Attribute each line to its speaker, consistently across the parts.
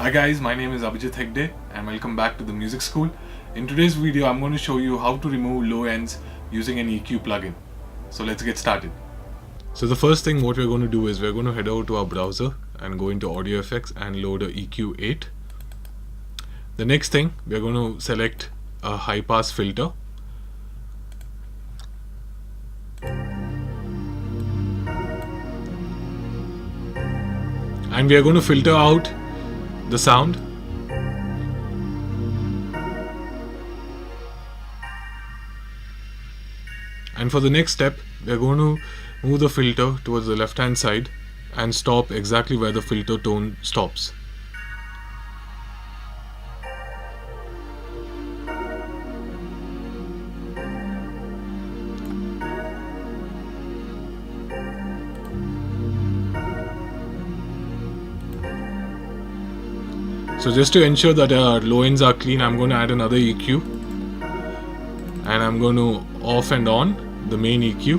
Speaker 1: Hi guys, my name is Abhijith Hegde and welcome back to the Music School. In today's video, I'm going to show you how to remove low ends using an EQ plugin. So let's get started. So the first thing what we're going to do is we're going to head over to our browser and go into audio effects and load a EQ8. The next thing, we're going to select a high pass filter. And we are going to filter out the sound. And for the next step, we are going to move the filter towards the left hand side and stop exactly where the filter tone stops. So just to ensure that our low ends are clean, I'm going to add another EQ and I'm going to off and on the main EQ.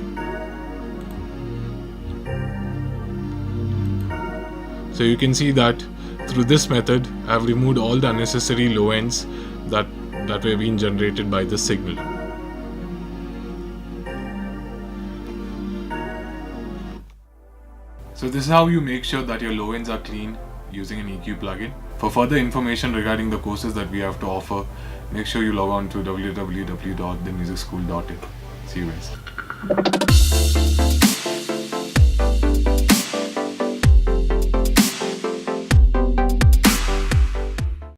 Speaker 1: So you can see that through this method I've removed all the unnecessary low ends that were being generated by this signal. So this is how you make sure that your low ends are clean using an EQ plugin. For further information regarding the courses that we have to offer, make sure you log on to www.themusic'scool.in. See you guys.